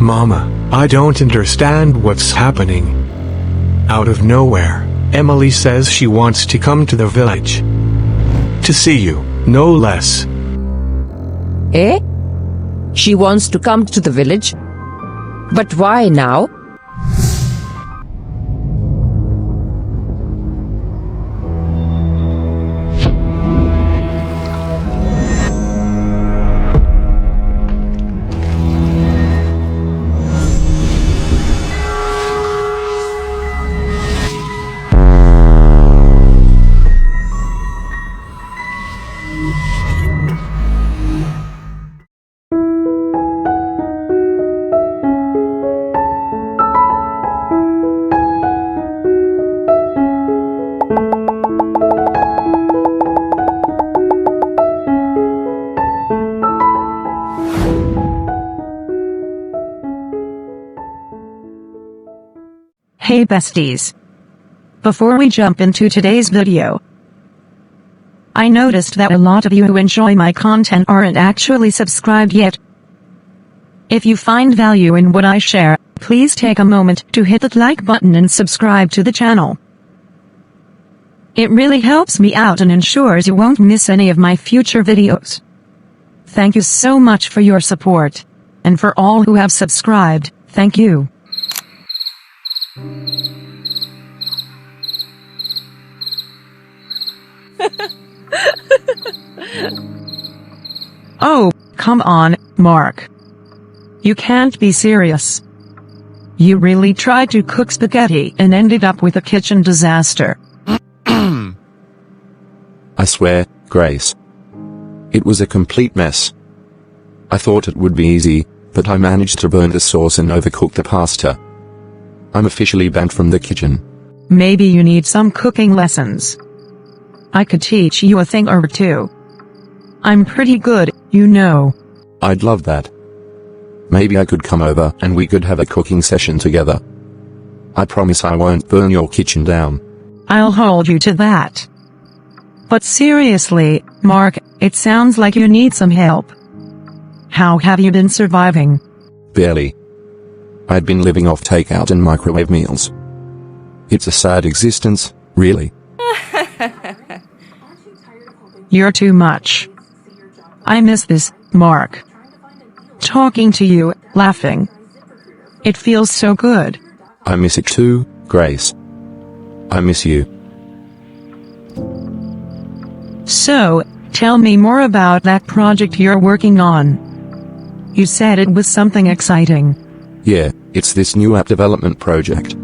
Mama, I don't understand what's happening. Out of nowhere, Emily says she wants to come to the village. To see you, no less. Eh? She wants to come to the village? But why now? Hey besties! Before we jump into today's video, I noticed that a lot of you who enjoy my content aren't actually subscribed yet. If you find value in what I share, please take a moment to hit that like button and subscribe to the channel. It really helps me out and ensures you won't miss any of my future videos. Thank you so much for your support. And for all who have subscribed, thank you. Oh, come on, Mark. You can't be serious. You really tried to cook spaghetti and ended up with a kitchen disaster. I swear, Grace. It was a complete mess. I thought it would be easy, but I managed to burn the sauce and overcook the pasta. I'm officially banned from the kitchen. Maybe you need some cooking lessons. I could teach you a thing or two. I'm pretty good, you know. I'd love that. Maybe I could come over and we could have a cooking session together. I promise I won't burn your kitchen down. I'll hold you to that. But seriously, Mark, it sounds like you need some help. How have you been surviving? Barely. I'd been living off takeout and microwave meals. It's a sad existence, really. You're too much. I miss this, Mark. Talking to you, laughing. It feels so good. I miss it too, Grace. I miss you. So, tell me more about that project you're working on. You said it was something exciting. Yeah, it's this new app development project.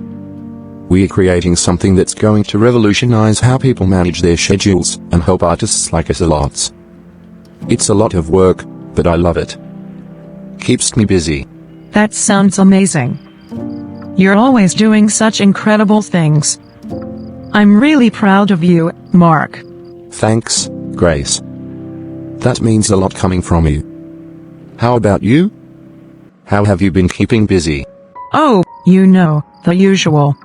We're creating something that's going to revolutionize how people manage their schedules and help artists like us a lot. It's a lot of work, but I love it. Keeps me busy. That sounds amazing. You're always doing such incredible things. I'm really proud of you, Mark. Thanks, Grace. That means a lot coming from you. How about you? How have you been keeping busy? Oh, you know, the usual.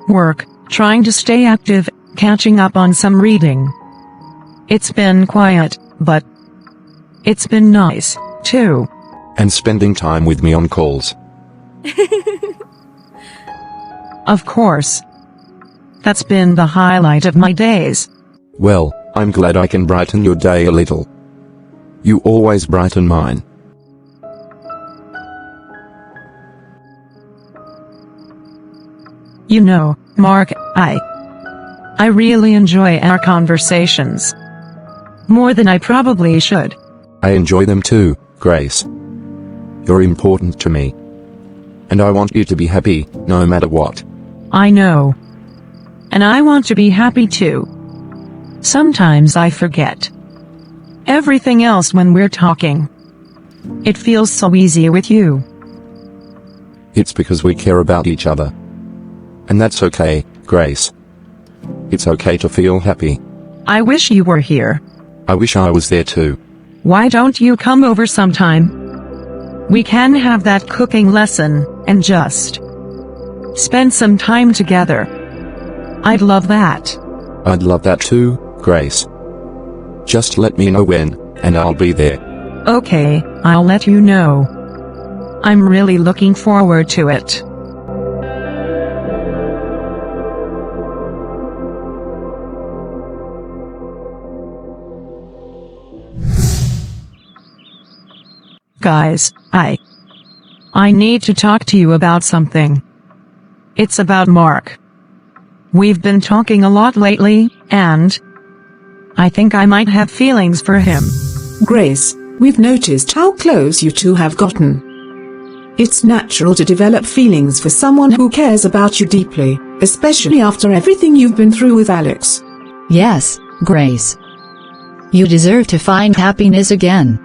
Work, trying to stay active, catching up on some reading. It's been quiet, but it's been nice, too. And spending time with me on calls. Of course. That's been the highlight of my days. Well, I'm glad I can brighten your day a little. You always brighten mine. You know, Mark, I really enjoy our conversations. More than I probably should. I enjoy them too, Grace. You're important to me. And I want you to be happy, no matter what. I know. And I want to be happy too. Sometimes I forget everything else when we're talking. It feels so easy with you. It's because we care about each other. And that's okay, Grace. It's okay to feel happy. I wish you were here. I wish I was there too. Why don't you come over sometime? We can have that cooking lesson, and just spend some time together. I'd love that. I'd love that too, Grace. Just let me know when, and I'll be there. Okay, I'll let you know. I'm really looking forward to it. Guys, I need to talk to you about something. It's about Mark. We've been talking a lot lately, and I think I might have feelings for him. Grace, we've noticed how close you two have gotten. It's natural to develop feelings for someone who cares about you deeply, especially after everything you've been through with Alex. Yes, Grace. You deserve to find happiness again.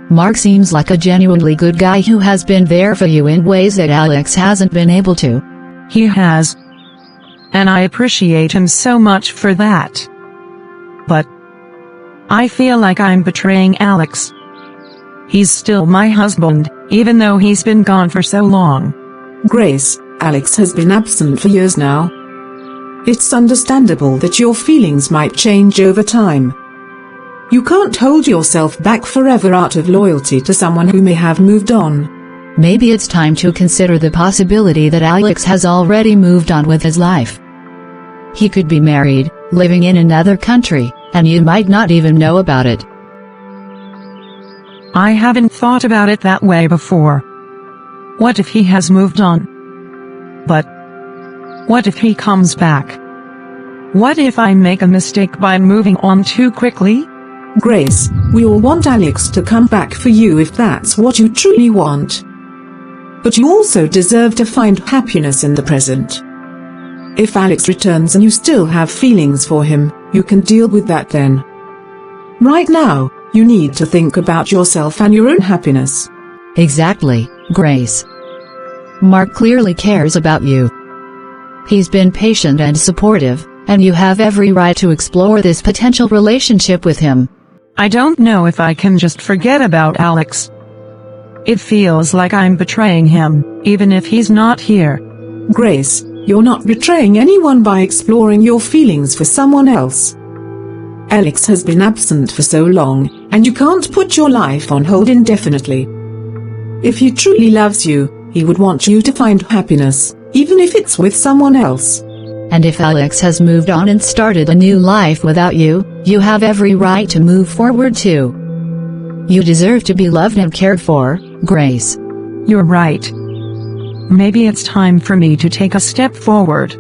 Mark seems like a genuinely good guy who has been there for you in ways that Alex hasn't been able to. He has. And I appreciate him so much for that. But I feel like I'm betraying Alex. He's still my husband, even though he's been gone for so long. Grace, Alex has been absent for years now. It's understandable that your feelings might change over time. You can't hold yourself back forever out of loyalty to someone who may have moved on. Maybe it's time to consider the possibility that Alex has already moved on with his life. He could be married, living in another country, and you might not even know about it. I haven't thought about it that way before. What if he has moved on? But what if he comes back? What if I make a mistake by moving on too quickly? Grace, we all want Alex to come back for you if that's what you truly want. But you also deserve to find happiness in the present. If Alex returns and you still have feelings for him, you can deal with that then. Right now, you need to think about yourself and your own happiness. Exactly, Grace. Mark clearly cares about you. He's been patient and supportive, and you have every right to explore this potential relationship with him. I don't know if I can just forget about Alex. It feels like I'm betraying him, even if he's not here. Grace, you're not betraying anyone by exploring your feelings for someone else. Alex has been absent for so long, and you can't put your life on hold indefinitely. If he truly loves you, he would want you to find happiness, even if it's with someone else. And if Alex has moved on and started a new life without you, you have every right to move forward too. You deserve to be loved and cared for, Grace. You're right. Maybe it's time for me to take a step forward.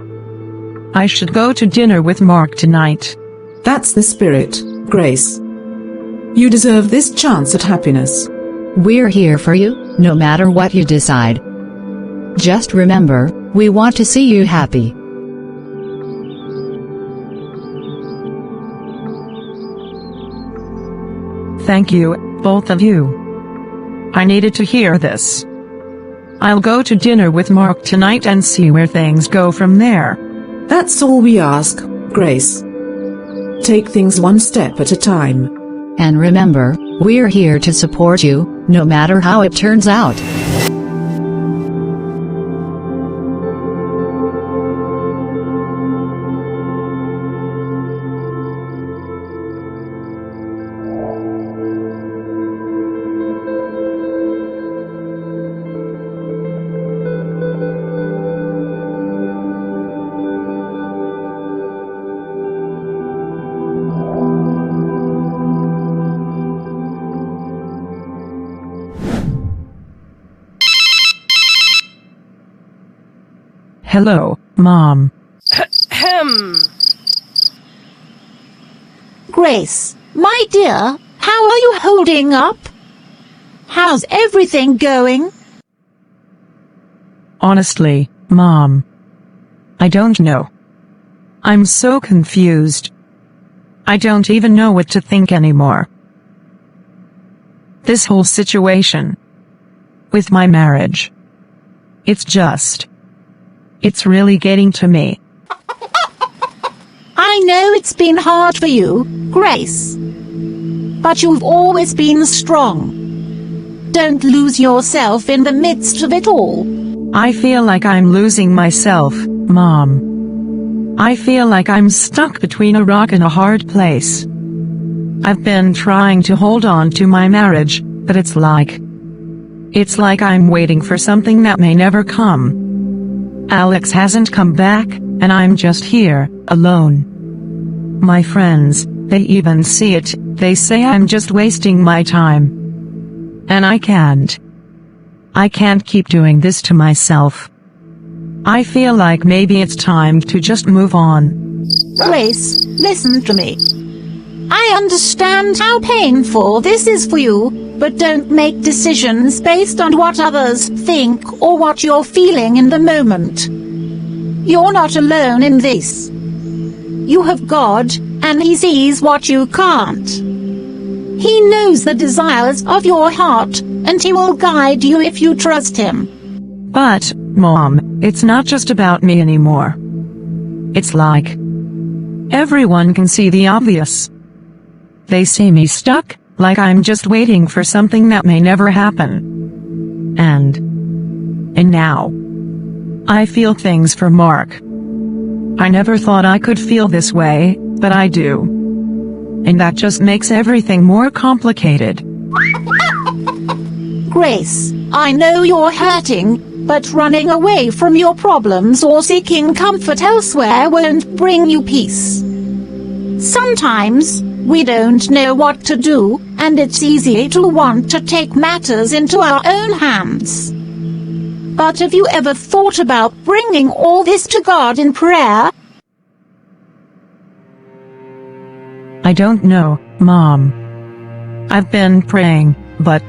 I should go to dinner with Mark tonight. That's the spirit, Grace. You deserve this chance at happiness. We're here for you, no matter what you decide. Just remember, we want to see you happy. Thank you, both of you. I needed to hear this. I'll go to dinner with Mark tonight and see where things go from there. That's all we ask, Grace. Take things one step at a time. And remember, we're here to support you, no matter how it turns out. Hello, Mom. Grace, my dear, how are you holding up? How's everything going? Honestly, Mom, I don't know. I'm so confused. I don't even know what to think anymore. This whole situation with my marriage, it's really getting to me. I know it's been hard for you, Grace. But you've always been strong. Don't lose yourself in the midst of it all. I feel like I'm losing myself, Mom. I feel like I'm stuck between a rock and a hard place. I've been trying to hold on to my marriage, but it's like It's like I'm waiting for something that may never come. Alex hasn't come back, and I'm just here, alone. My friends, they even see it, they say I'm just wasting my time. And I can't. I can't keep doing this to myself. I feel like maybe it's time to just move on. Grace, listen to me. I understand how painful this is for you, but don't make decisions based on what others think or what you're feeling in the moment. You're not alone in this. You have God, and He sees what you can't. He knows the desires of your heart, and He will guide you if you trust Him. But, Mom, it's not just about me anymore. It's like everyone can see the obvious. They see me stuck, like I'm just waiting for something that may never happen. And now, I feel things for Mark. I never thought I could feel this way, but I do. And that just makes everything more complicated. Grace, I know you're hurting, but running away from your problems or seeking comfort elsewhere won't bring you peace. Sometimes, we don't know what to do, and it's easy to want to take matters into our own hands. But have you ever thought about bringing all this to God in prayer? I don't know, Mom. I've been praying, but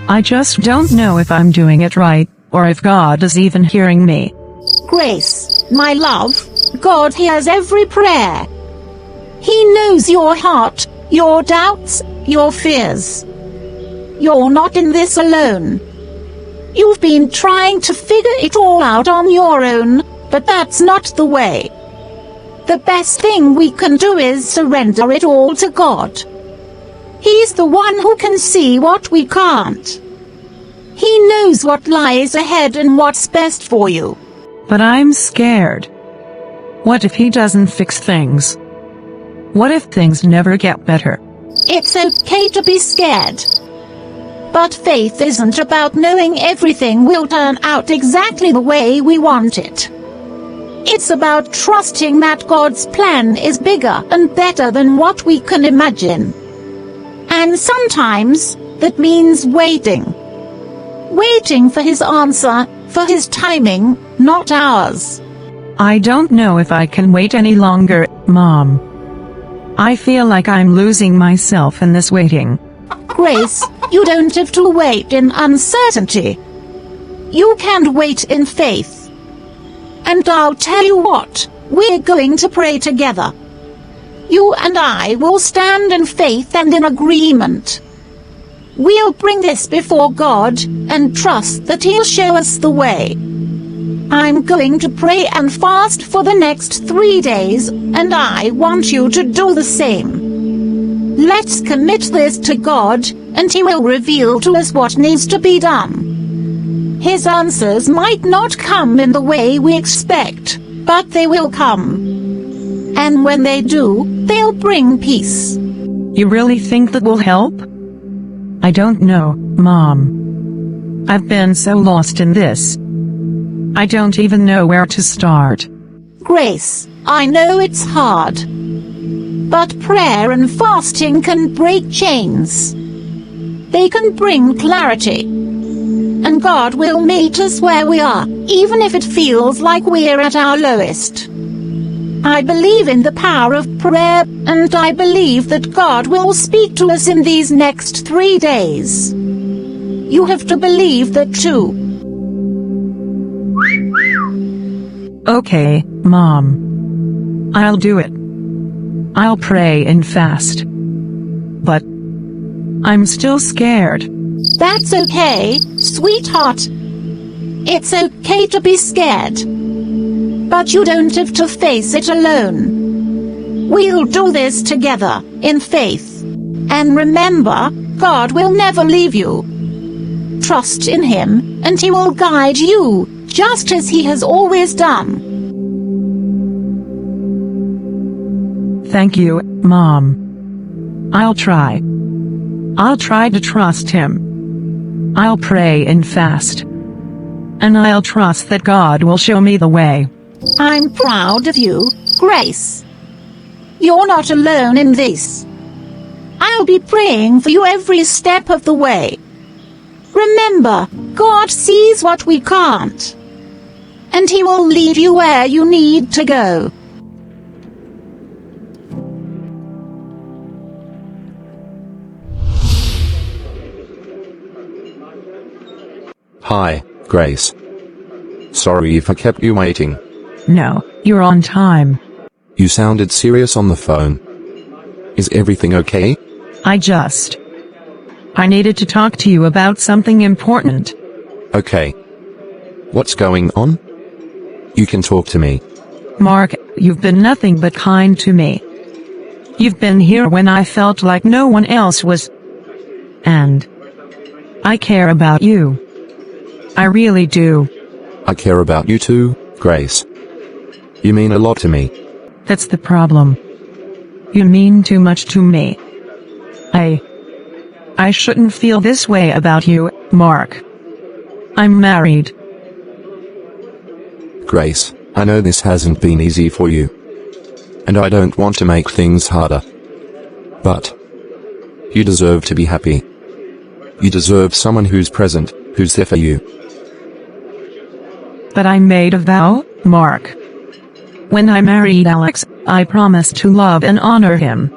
I just don't know if I'm doing it right, or if God is even hearing me. Grace, my love, God hears every prayer. He knows your heart, your doubts, your fears. You're not in this alone. You've been trying to figure it all out on your own, but that's not the way. The best thing we can do is surrender it all to God. He's the one who can see what we can't. He knows what lies ahead and what's best for you. But I'm scared. What if He doesn't fix things? What if things never get better? It's okay to be scared. But faith isn't about knowing everything will turn out exactly the way we want it. It's about trusting that God's plan is bigger and better than what we can imagine. And sometimes, that means waiting. Waiting for His answer, for His timing, not ours. I don't know if I can wait any longer, Mom. I feel like I'm losing myself in this waiting. Grace, you don't have to wait in uncertainty. You can wait in faith. And I'll tell you what, we're going to pray together. You and I will stand in faith and in agreement. We'll bring this before God, and trust that He'll show us the way. I'm going to pray and fast for the next 3 days, and I want you to do the same. Let's commit this to God, and He will reveal to us what needs to be done. His answers might not come in the way we expect, but they will come. And when they do, they'll bring peace. You really think that will help? I don't know, Mom. I've been so lost in this. I don't even know where to start. Grace, I know it's hard. But prayer and fasting can break chains. They can bring clarity. And God will meet us where we are, even if it feels like we're at our lowest. I believe in the power of prayer, and I believe that God will speak to us in these next 3 days. You have to believe that too. Okay, Mom. I'll do it. I'll pray and fast. But I'm still scared. That's okay, sweetheart. It's okay to be scared. But you don't have to face it alone. We'll do this together, in faith. And remember, God will never leave you. Trust in Him, and He will guide you, just as He has always done. Thank you, Mom. I'll try. I'll try to trust Him. I'll pray and fast. And I'll trust that God will show me the way. I'm proud of you, Grace. You're not alone in this. I'll be praying for you every step of the way. Remember, God sees what we can't. And He will lead you where you need to go. Hi, Grace. Sorry if I kept you waiting. No, you're on time. You sounded serious on the phone. Is everything okay? I needed to talk to you about something important. Okay. What's going on? You can talk to me. Mark, you've been nothing but kind to me. You've been here when I felt like no one else was. And I care about you. I really do. I care about you too, Grace. You mean a lot to me. That's the problem. You mean too much to me. I shouldn't feel this way about you, Mark. I'm married. Grace, I know this hasn't been easy for you. And I don't want to make things harder. But you deserve to be happy. You deserve someone who's present, who's there for you. But I made a vow, Mark. When I married Alex, I promised to love and honor him.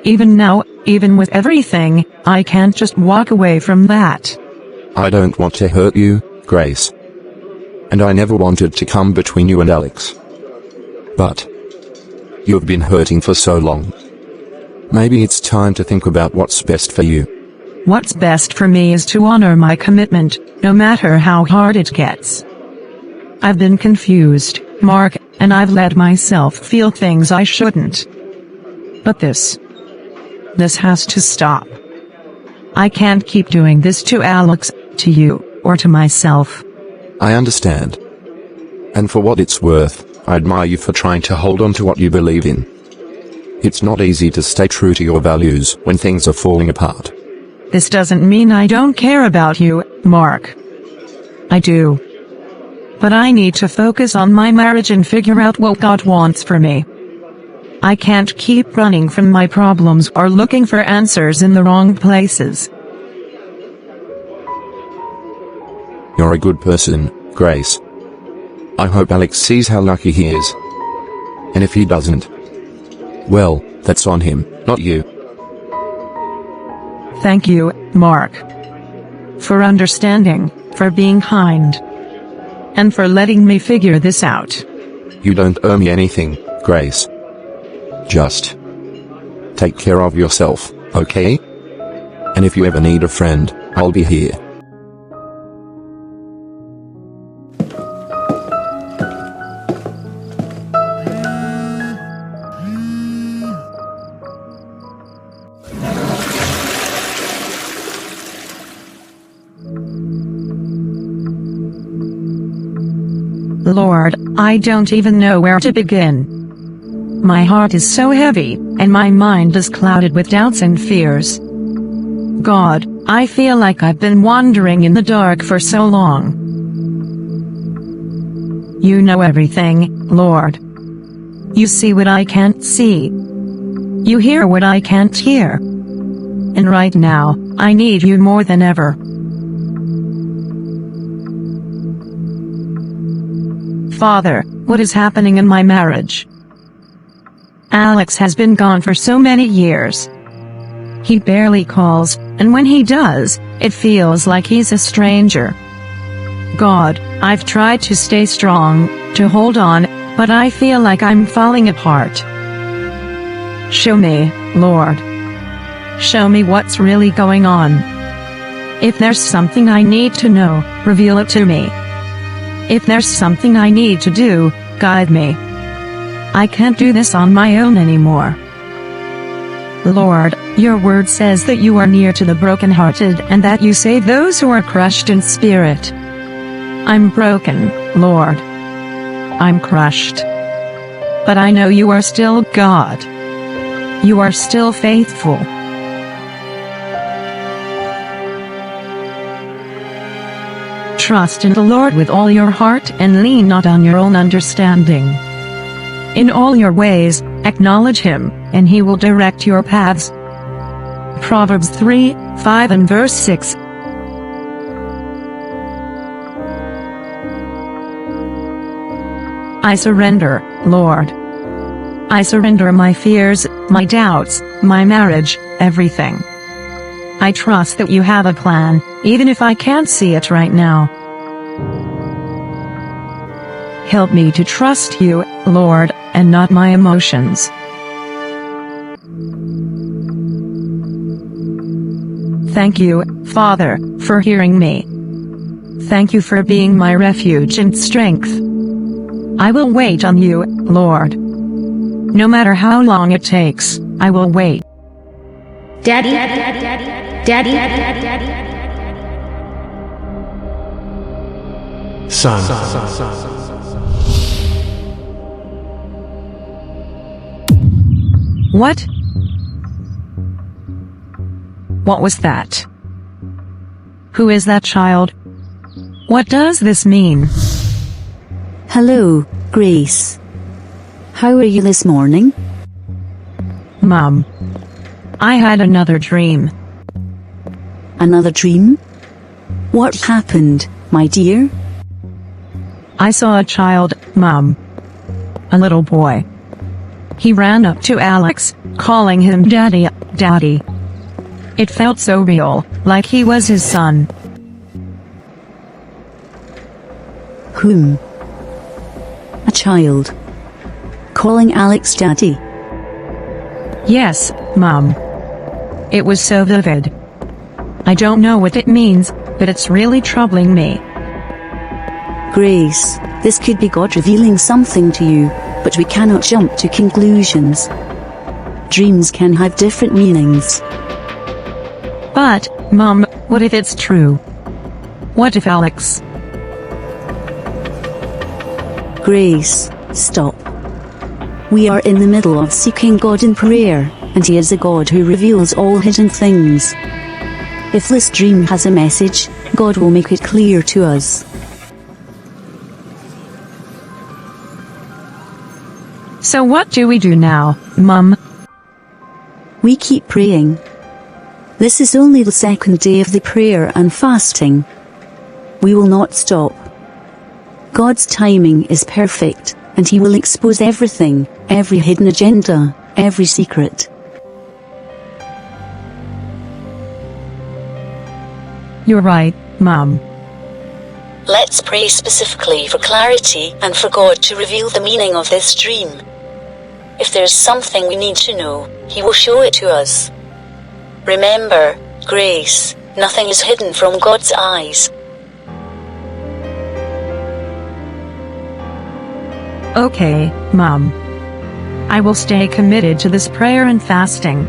Even now, even with everything, I can't just walk away from that. I don't want to hurt you, Grace. And I never wanted to come between you and Alex. But you've been hurting for so long. Maybe it's time to think about what's best for you. What's best for me is to honor my commitment, no matter how hard it gets. I've been confused, Mark, and I've let myself feel things I shouldn't. But this has to stop. I can't keep doing this to Alex, to you, or to myself. I understand. And for what it's worth, I admire you for trying to hold on to what you believe in. It's not easy to stay true to your values when things are falling apart. This doesn't mean I don't care about you, Mark. I do. But I need to focus on my marriage and figure out what God wants for me. I can't keep running from my problems or looking for answers in the wrong places. You're a good person, Grace. I hope Alex sees how lucky he is. And if he doesn't, well, that's on him, not you. Thank you, Mark. For understanding, for being kind. And for letting me figure this out. You don't owe me anything, Grace. Just take care of yourself, okay? And if you ever need a friend, I'll be here. Lord, I don't even know where to begin. My heart is so heavy, and my mind is clouded with doubts and fears. God, I feel like I've been wandering in the dark for so long. You know everything, Lord. You see what I can't see. You hear what I can't hear. And right now, I need you more than ever. Father, what is happening in my marriage? Alex has been gone for so many years. He barely calls, and when he does, it feels like he's a stranger. God, I've tried to stay strong, to hold on, but I feel like I'm falling apart. Show me, Lord. Show me what's really going on. If there's something I need to know, reveal it to me. If there's something I need to do, guide me. I can't do this on my own anymore. Lord, your word says that you are near to the brokenhearted and that you save those who are crushed in spirit. I'm broken, Lord. I'm crushed. But I know you are still God. You are still faithful. Trust in the Lord with all your heart and lean not on your own understanding. In all your ways, acknowledge Him, and He will direct your paths. Proverbs 3:5 and verse 6. I surrender, Lord. I surrender my fears, my doubts, my marriage, everything. I trust that you have a plan, even if I can't see it right now. Help me to trust you, Lord, and not my emotions. Thank you, Father, for hearing me. Thank you for being my refuge and strength. I will wait on you, Lord. No matter how long it takes, I will wait. Daddy, Daddy, Son. What? What was that? Who is that child? What does this mean? Hello, Grace. How are you this morning? Mom, I had another dream. Another dream? What happened, my dear? I saw a child, Mom. A little boy. He ran up to Alex, calling him Daddy, Daddy. It felt so real, like he was his son. Whom? A child. Calling Alex Daddy. Yes, Mom. It was so vivid. I don't know what it means, but it's really troubling me. Grace, this could be God revealing something to you, but we cannot jump to conclusions. Dreams can have different meanings. But, Mom, what if it's true? What if Alex? Grace, stop. We are in the middle of seeking God in prayer, and He is a God who reveals all hidden things. If this dream has a message, God will make it clear to us. So what do we do now, Mum? We keep praying. This is only the second day of the prayer and fasting. We will not stop. God's timing is perfect, and He will expose everything, every hidden agenda, every secret. You're right, Mom. Let's pray specifically for clarity and for God to reveal the meaning of this dream. If there's something we need to know, He will show it to us. Remember, Grace, nothing is hidden from God's eyes. Okay, Mom. I will stay committed to this prayer and fasting.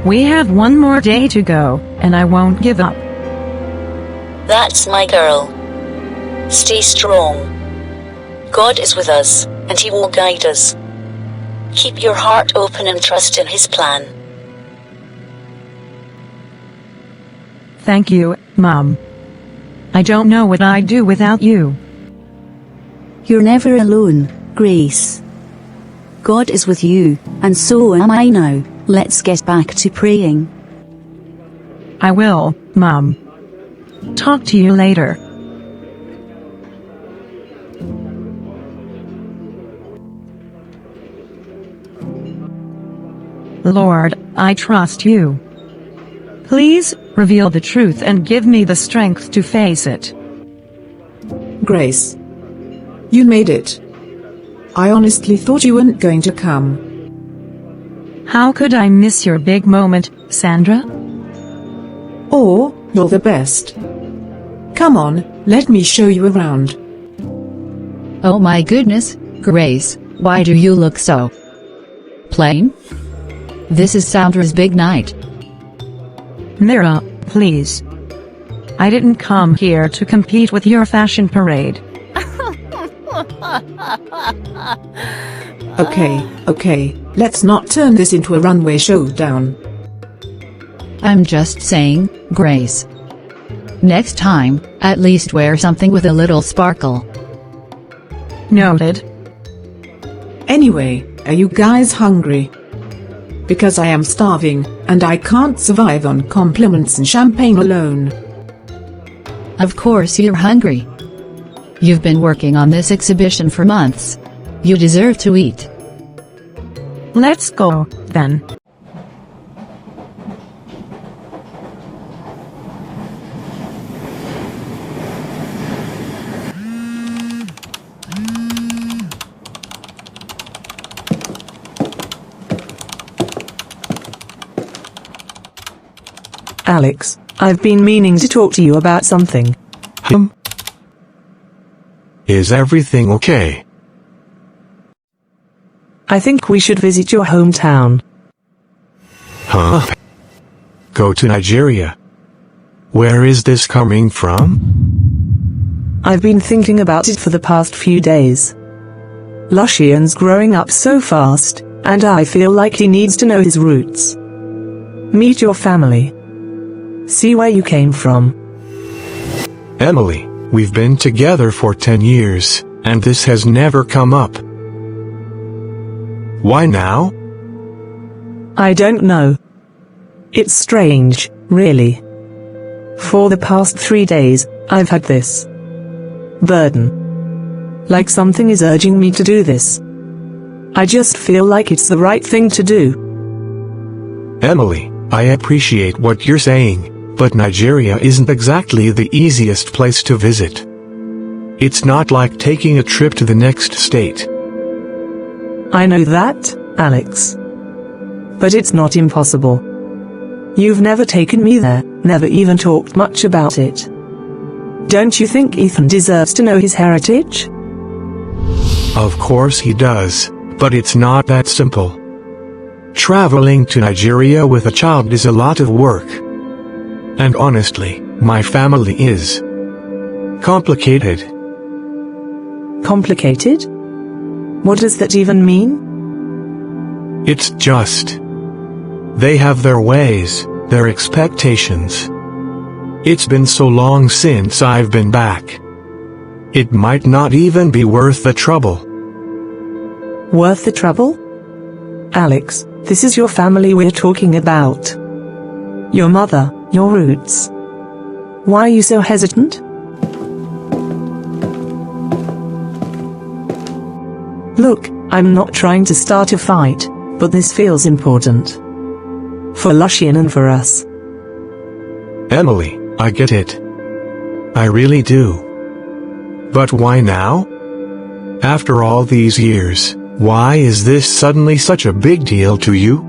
We have one more day to go, and I won't give up. That's my girl. Stay strong. God is with us, and He will guide us. Keep your heart open and trust in His plan. Thank you, Mom. I don't know what I'd do without you. You're never alone, Grace. God is with you, and so am I now. Let's get back to praying. I will, Mom. Talk to you later. Lord, I trust you. Please, reveal the truth and give me the strength to face it. Grace. You made it. I honestly thought you weren't going to come. How could I miss your big moment, Sandra? Or, you're the best. Come on, let me show you around. Oh my goodness, Grace, why do you look so plain? This is Sandra's big night. Mira, please. I didn't come here to compete with your fashion parade. Okay, let's not turn this into a runway showdown. I'm just saying, Grace. Next time, at least wear something with a little sparkle. Noted. Anyway, are you guys hungry? Because I am starving, and I can't survive on compliments and champagne alone. Of course you're hungry. You've been working on this exhibition for months. You deserve to eat. Let's go, then. Alex, I've been meaning to talk to you about something. Is everything okay? I think we should visit your hometown. Huh? Go to Nigeria? Where is this coming from? I've been thinking about it for the past few days. Lushian's growing up so fast, and I feel like he needs to know his roots. Meet your family. See where you came from. Emily, we've been together for 10 years, and this has never come up. Why now? I don't know. It's strange, really. For the past 3 days, I've had this burden. Like something is urging me to do this. I just feel like it's the right thing to do. Emily, I appreciate what you're saying, but Nigeria isn't exactly the easiest place to visit. It's not like taking a trip to the next state. I know that, Alex. But it's not impossible. You've never taken me there, never even talked much about it. Don't you think Ethan deserves to know his heritage? Of course he does, but it's not that simple. Traveling to Nigeria with a child is a lot of work. And honestly, my family is complicated. Complicated? What does that even mean? It's just they have their ways, their expectations. It's been so long since I've been back. It might not even be worth the trouble. Worth the trouble? Alex, this is your family we're talking about. Your mother, your roots. Why are you so hesitant? Look, I'm not trying to start a fight, but this feels important. For Lushian and for us. Emily, I get it. I really do. But why now? After all these years, why is this suddenly such a big deal to you?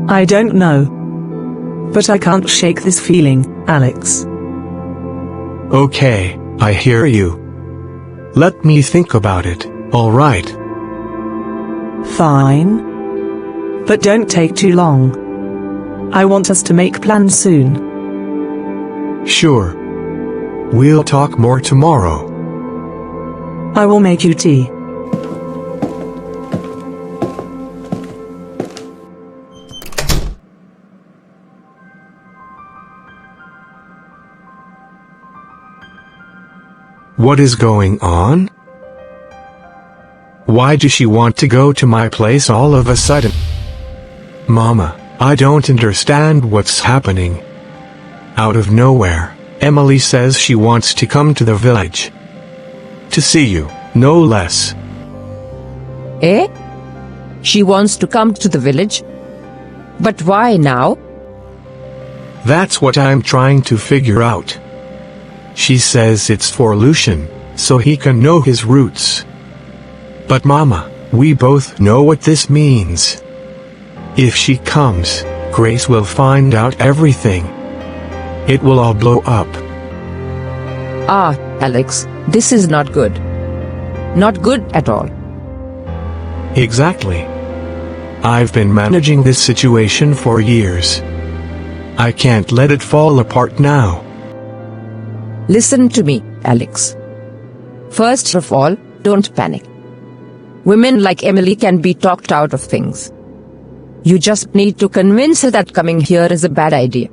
I don't know. But I can't shake this feeling, Alex. Okay, I hear you. Let me think about it, alright? Fine. But don't take too long. I want us to make plans soon. Sure. We'll talk more tomorrow. I will make you tea. What is going on? Why does she want to go to my place all of a sudden? Mama, I don't understand what's happening. Out of nowhere, Emily says she wants to come to the village. To see you, no less. Eh? She wants to come to the village? But why now? That's what I'm trying to figure out. She says it's for Lucian, so he can know his roots. But Mama, we both know what this means. If she comes, Grace will find out everything. It will all blow up. Ah, Alex, this is not good. Not good at all. Exactly. I've been managing this situation for years. I can't let it fall apart now. Listen to me, Alex. First of all, don't panic. Women like Emily can be talked out of things. You just need to convince her that coming here is a bad idea.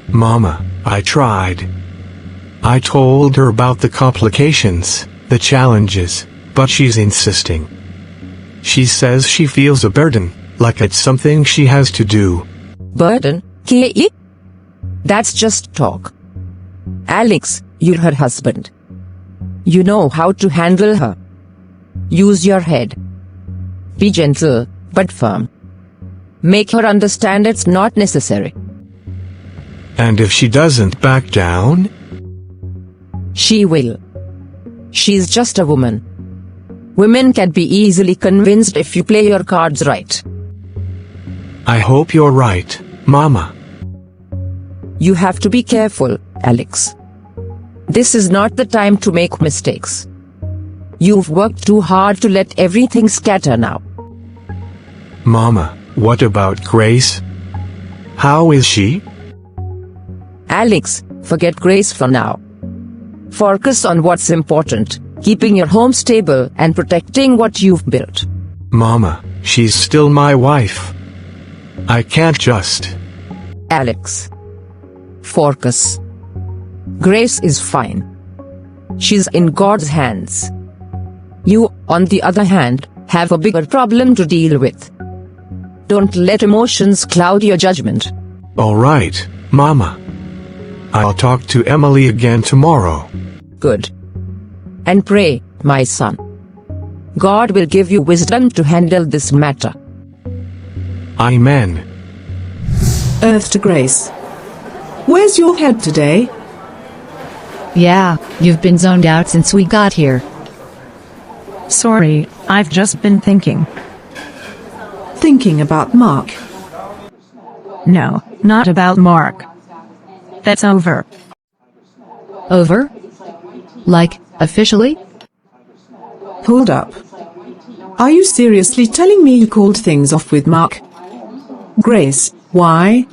Mama, I tried. I told her about the complications, the challenges, but she's insisting. She says she feels a burden, like it's something she has to do. Burden? K.E.? That's just talk. Alex, you're her husband. You know how to handle her. Use your head. Be gentle, but firm. Make her understand it's not necessary. And if she doesn't back down? She will. She's just a woman. Women can be easily convinced if you play your cards right. I hope you're right, Mama. You have to be careful, Alex. This is not the time to make mistakes. You've worked too hard to let everything scatter now. Mama, what about Grace? How is she? Alex, forget Grace for now. Focus on what's important, keeping your home stable and protecting what you've built. Mama, she's still my wife. I can't just... Alex. Focus. Grace is fine. She's in God's hands. You, on the other hand, have a bigger problem to deal with. Don't let emotions cloud your judgment. All right, Mama. I'll talk to Emily again tomorrow. Good. And pray, my son. God will give you wisdom to handle this matter. Amen. Earth to Grace. Where's your head today? Yeah, you've been zoned out since we got here. Sorry, I've just been thinking. Thinking about Mark. No, not about Mark. That's over. Over? Like, officially? Hold up. Are you seriously telling me you called things off with Mark? Grace, why?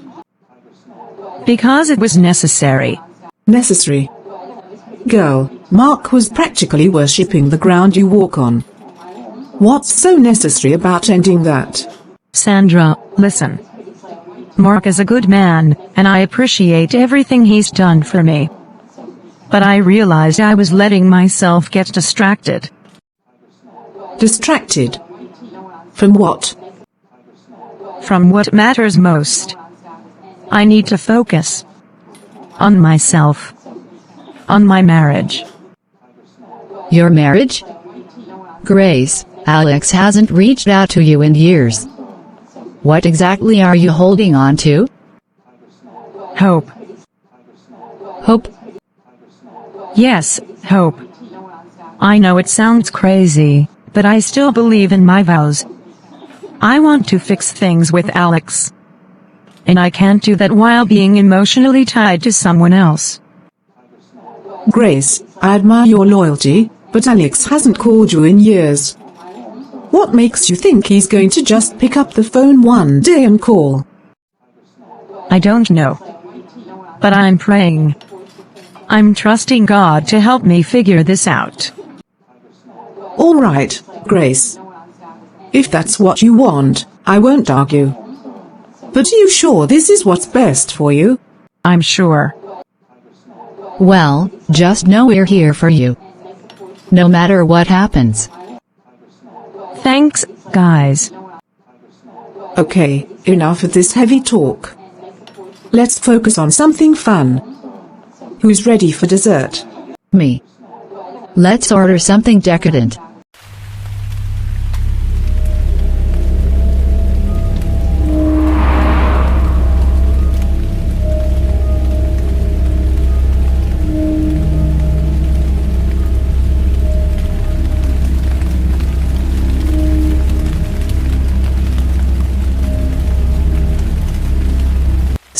Because it was necessary. Necessary. Girl, Mark was practically worshipping the ground you walk on. What's so necessary about ending that? Sandra, listen. Mark is a good man, and I appreciate everything he's done for me. But I realized I was letting myself get distracted. Distracted? From what? From what matters most. I need to focus. On myself. On my marriage. Your marriage? Grace, Alex hasn't reached out to you in years. What exactly are you holding on to? Hope. Hope? Yes, hope. I know it sounds crazy, but I still believe in my vows. I want to fix things with Alex. And I can't do that while being emotionally tied to someone else. Grace, I admire your loyalty, but Alex hasn't called you in years. What makes you think he's going to just pick up the phone one day and call? I don't know. But I'm praying. I'm trusting God to help me figure this out. All right, Grace. If that's what you want, I won't argue. But are you sure this is what's best for you? I'm sure. Well, just know we're here for you. No matter what happens. Thanks, guys. Okay, enough of this heavy talk. Let's focus on something fun. Who's ready for dessert? Me. Let's order something decadent.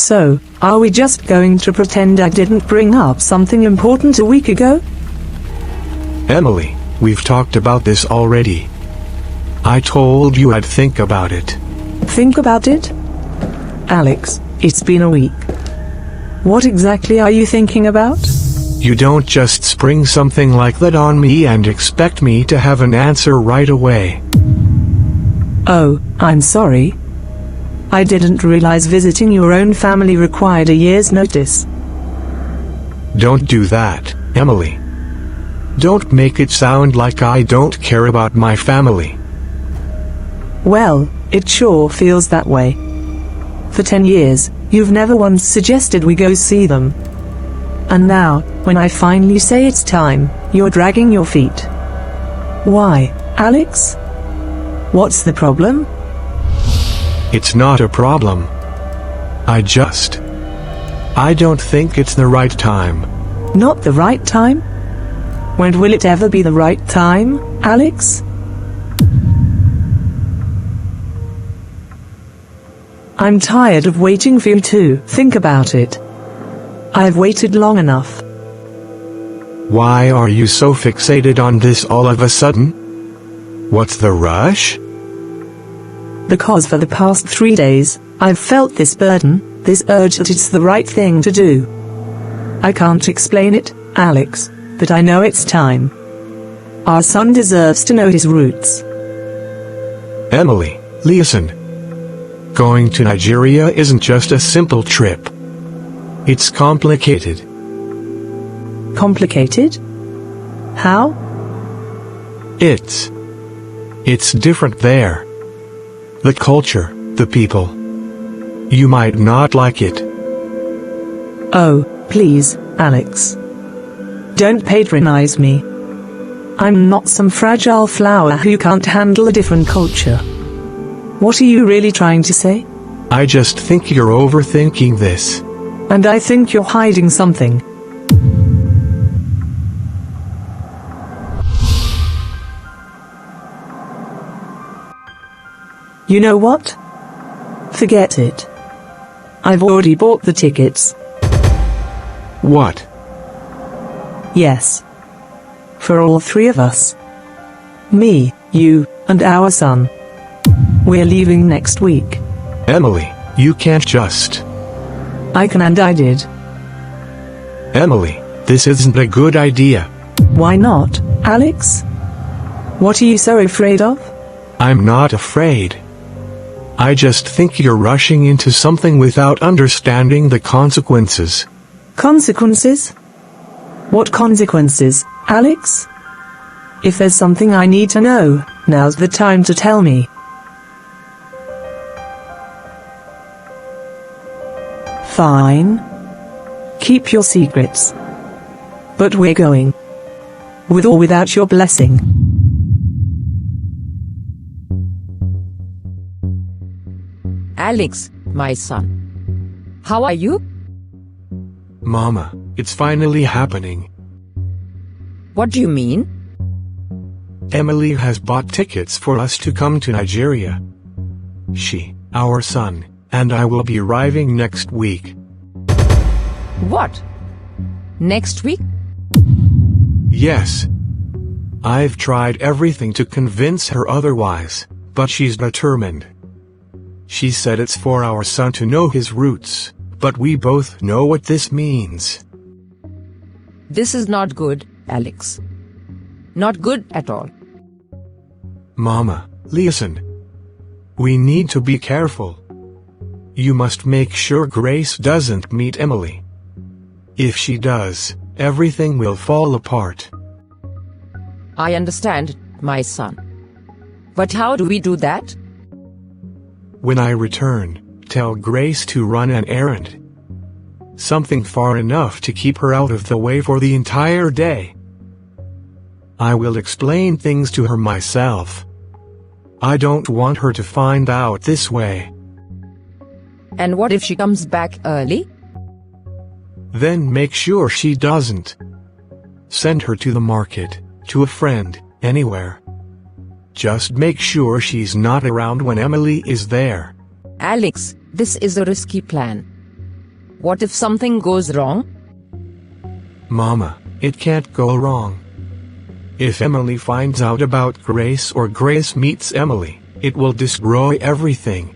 So, are we just going to pretend I didn't bring up something important a week ago? Emily, we've talked about this already. I told you I'd think about it. Think about it? Alex, it's been a week. What exactly are you thinking about? You don't just spring something like that on me and expect me to have an answer right away. Oh, I'm sorry. I didn't realize visiting your own family required a year's notice. Don't do that, Emily. Don't make it sound like I don't care about my family. Well, it sure feels that way. For 10 years, you've never once suggested we go see them. And now, when I finally say it's time, you're dragging your feet. Why, Alex? What's the problem? It's not a problem. I don't think it's the right time. Not the right time? When will it ever be the right time, Alex? I'm tired of waiting for you to think about it. I've waited long enough. Why are you so fixated on this all of a sudden? What's the rush? Because for the past 3 days, I've felt this burden, this urge that it's the right thing to do. I can't explain it, Alex, but I know it's time. Our son deserves to know his roots. Emily, listen. Going to Nigeria isn't just a simple trip. It's complicated. Complicated? How? It's different there. The culture, the people. You might not like it. Oh, please, Alex. Don't patronize me. I'm not some fragile flower who can't handle a different culture. What are you really trying to say? I just think you're overthinking this. And I think you're hiding something. You know what? Forget it. I've already bought the tickets. What? Yes. For all 3 of us. Me, you, and our son. We're leaving next week. Emily, you can't just. I can, and I did. Emily, this isn't a good idea. Why not, Alex? What are you so afraid of? I'm not afraid. I just think you're rushing into something without understanding the consequences. Consequences? What consequences, Alex? If there's something I need to know, now's the time to tell me. Fine. Keep your secrets. But we're going. With or without your blessing. Alex, my son. How are you? Mama, it's finally happening. What do you mean? Emily has bought tickets for us to come to Nigeria. She, our son, and I will be arriving next week. What? Next week? Yes. I've tried everything to convince her otherwise, but she's determined. She said it's for our son to know his roots, but we both know what this means. This is not good, Alex. Not good at all. Mama, listen. We need to be careful. You must make sure Grace doesn't meet Emily. If she does, everything will fall apart. I understand, my son. But how do we do that? When I return, tell Grace to run an errand. Something far enough to keep her out of the way for the entire day. I will explain things to her myself. I don't want her to find out this way. And what if she comes back early? Then make sure she doesn't. Send her to the market, to a friend, anywhere. Just make sure she's not around when Emily is there. Alex, this is a risky plan. What if something goes wrong? Mama, it can't go wrong. If Emily finds out about Grace or Grace meets Emily, it will destroy everything.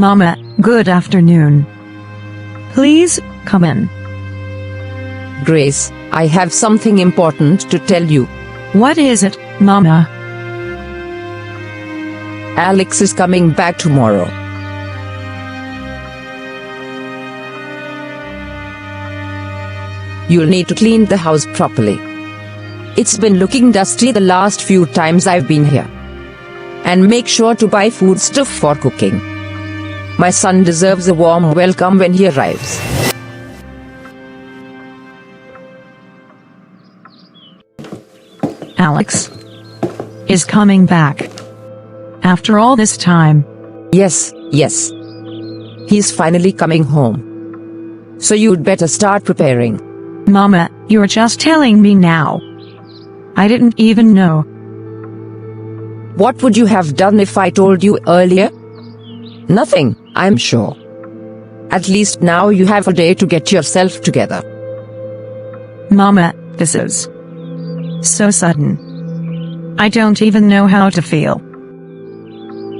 Mama, good afternoon. Please, come in. Grace, I have something important to tell you. What is it, Mama? Alex is coming back tomorrow. You'll need to clean the house properly. It's been looking dusty the last few times I've been here. And make sure to buy food stuff for cooking. My son deserves a warm welcome when he arrives. Alex is coming back. After all this time. Yes. He's finally coming home. So you'd better start preparing. Mama, you're just telling me now. I didn't even know. What would you have done if I told you earlier? Nothing, I'm sure. At least now you have a day to get yourself together. Mama, this is so sudden. I don't even know how to feel.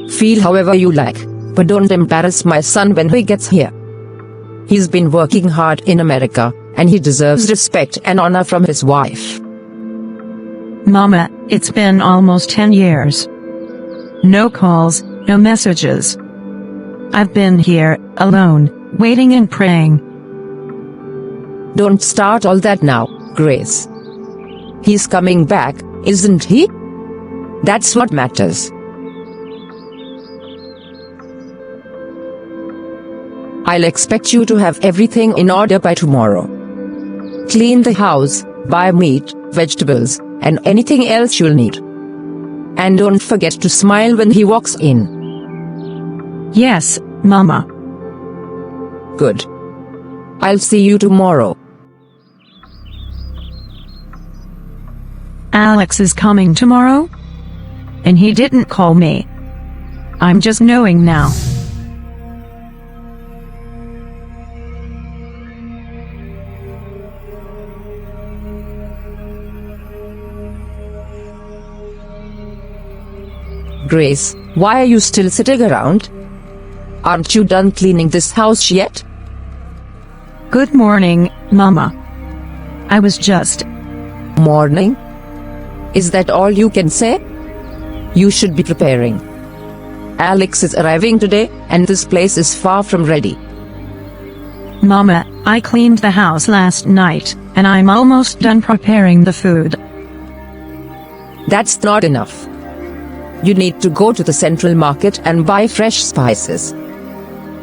Feel however you like, but don't embarrass my son when he gets here. He's been working hard in America, and he deserves respect and honor from his wife. Mama, it's been almost 10 years. No calls, no messages. I've been here, alone, waiting and praying. Don't start all that now, Grace. He's coming back, isn't he? That's what matters. I'll expect you to have everything in order by tomorrow. Clean the house, buy meat, vegetables, and anything else you'll need. And don't forget to smile when he walks in. Yes, Mama. Good. I'll see you tomorrow. Alex is coming tomorrow? And he didn't call me. I'm just knowing now. Grace, why are you still sitting around? Aren't you done cleaning this house yet? Good morning, Mama. I was just... Morning? Is that all you can say? You should be preparing. Alex is arriving today, and this place is far from ready. Mama, I cleaned the house last night, and I'm almost done preparing the food. That's not enough. You need to go to the central market and buy fresh spices.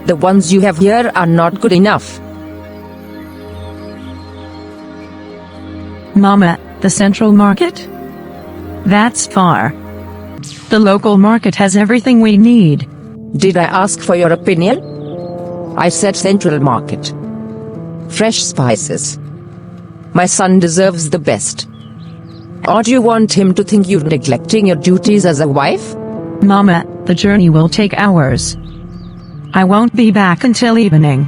The ones you have here are not good enough. Mama, the central market? That's far. The local market has everything we need. Did I ask for your opinion? I said central market. Fresh spices. My son deserves the best. Or do you want him to think you're neglecting your duties as a wife? Mama, the journey will take hours. I won't be back until evening.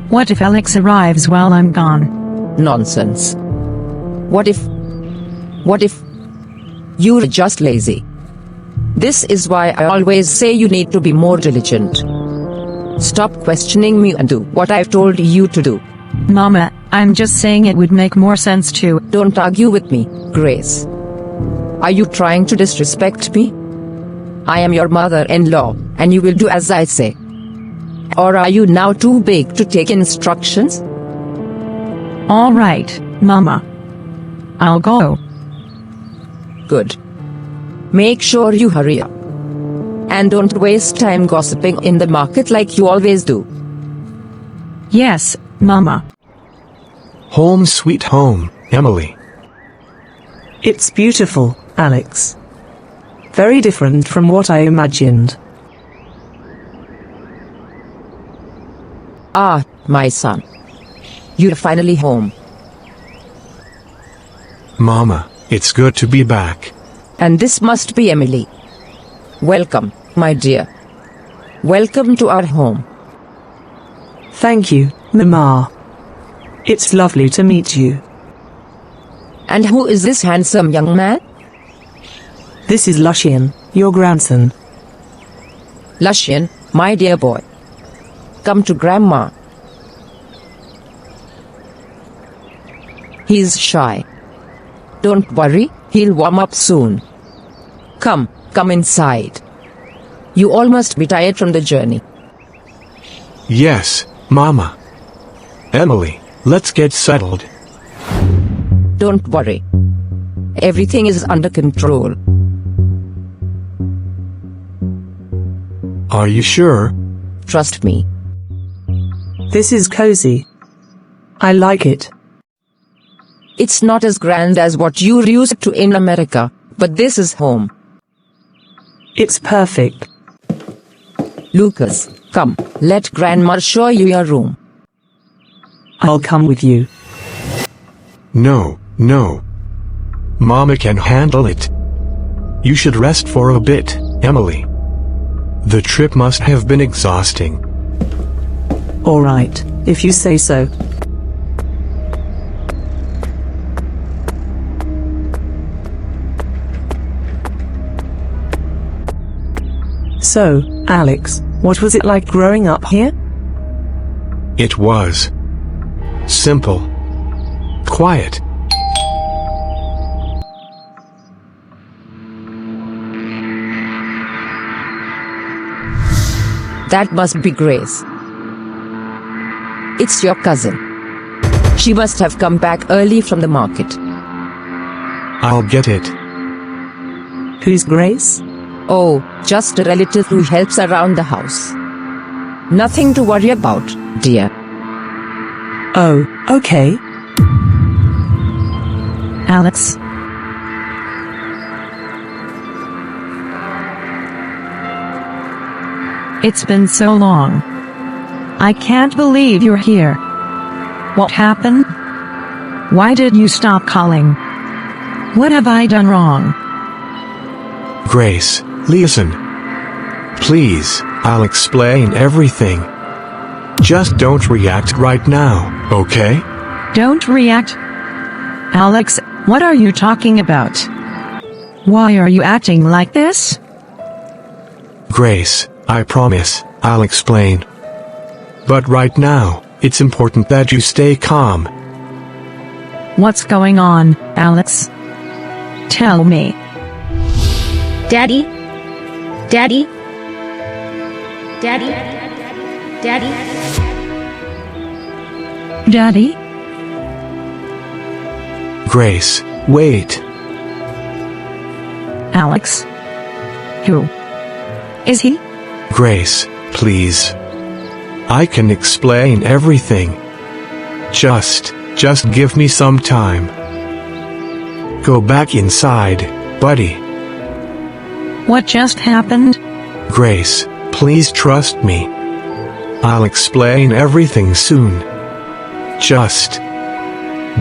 What if Alex arrives while I'm gone? Nonsense. What if you're just lazy? This is why I always say you need to be more diligent. Stop questioning me and do what I've told you to do. Mama, I'm just saying it would make more sense to... Don't argue with me, Grace. Are you trying to disrespect me? I am your mother-in-law, and you will do as I say. Or are you now too big to take instructions? All right, Mama. I'll go. Good. Make sure you hurry up. And don't waste time gossiping in the market like you always do. Yes, Mama. Home sweet home, Emily. It's beautiful, Alex. Very different from what I imagined. Ah, my son. You're finally home. Mama, it's good to be back. And this must be Emily. Welcome, my dear. Welcome to our home. Thank you, Mama. It's lovely to meet you. And who is this handsome young man? This is Lushian, your grandson. Lushian, My dear boy. Come to Grandma. He's shy. Don't worry, he'll warm up soon. Come inside. You all must be tired from the journey. Yes, Mama. Emily, let's get settled. Don't worry. Everything is under control. Are you sure? Trust me. This is cozy. I like it. It's not as grand as what you're used to in America, but this is home. It's perfect. Lucas, come, let Grandma show you your room. I'll come with you. No. Mama can handle it. You should rest for a bit, Emily. The trip must have been exhausting. All right, if you say so. So, Alex, what was it like growing up here? It was simple, quiet. That must be Grace. It's your cousin. She must have come back early from the market. I'll get it. Who's Grace? Oh, just a relative who helps around the house. Nothing to worry about, dear. Oh, okay. Alex. It's been so long. I can't believe you're here. What happened? Why did you stop calling? What have I done wrong? Grace, listen. Please, I'll explain everything. Just don't react right now, okay? Don't react. Alex, what are you talking about? Why are you acting like this? Grace, I promise, I'll explain. But right now, it's important that you stay calm. What's going on, Alex? Tell me. Daddy? Daddy? Daddy? Daddy? Daddy? Grace, wait. Alex? Who? Is he? Grace, please. I can explain everything. Just give me some time. Go back inside, buddy. What just happened? Grace, please trust me. I'll explain everything soon. Just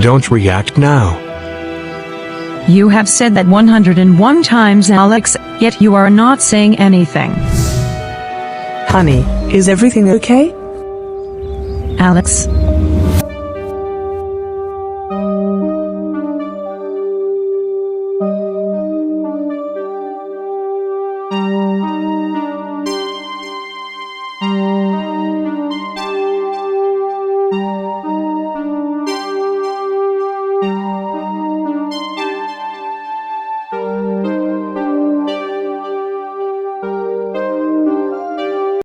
don't react now. You have said that 101 times, Alex, yet you are not saying anything. Honey, is everything okay? Alex,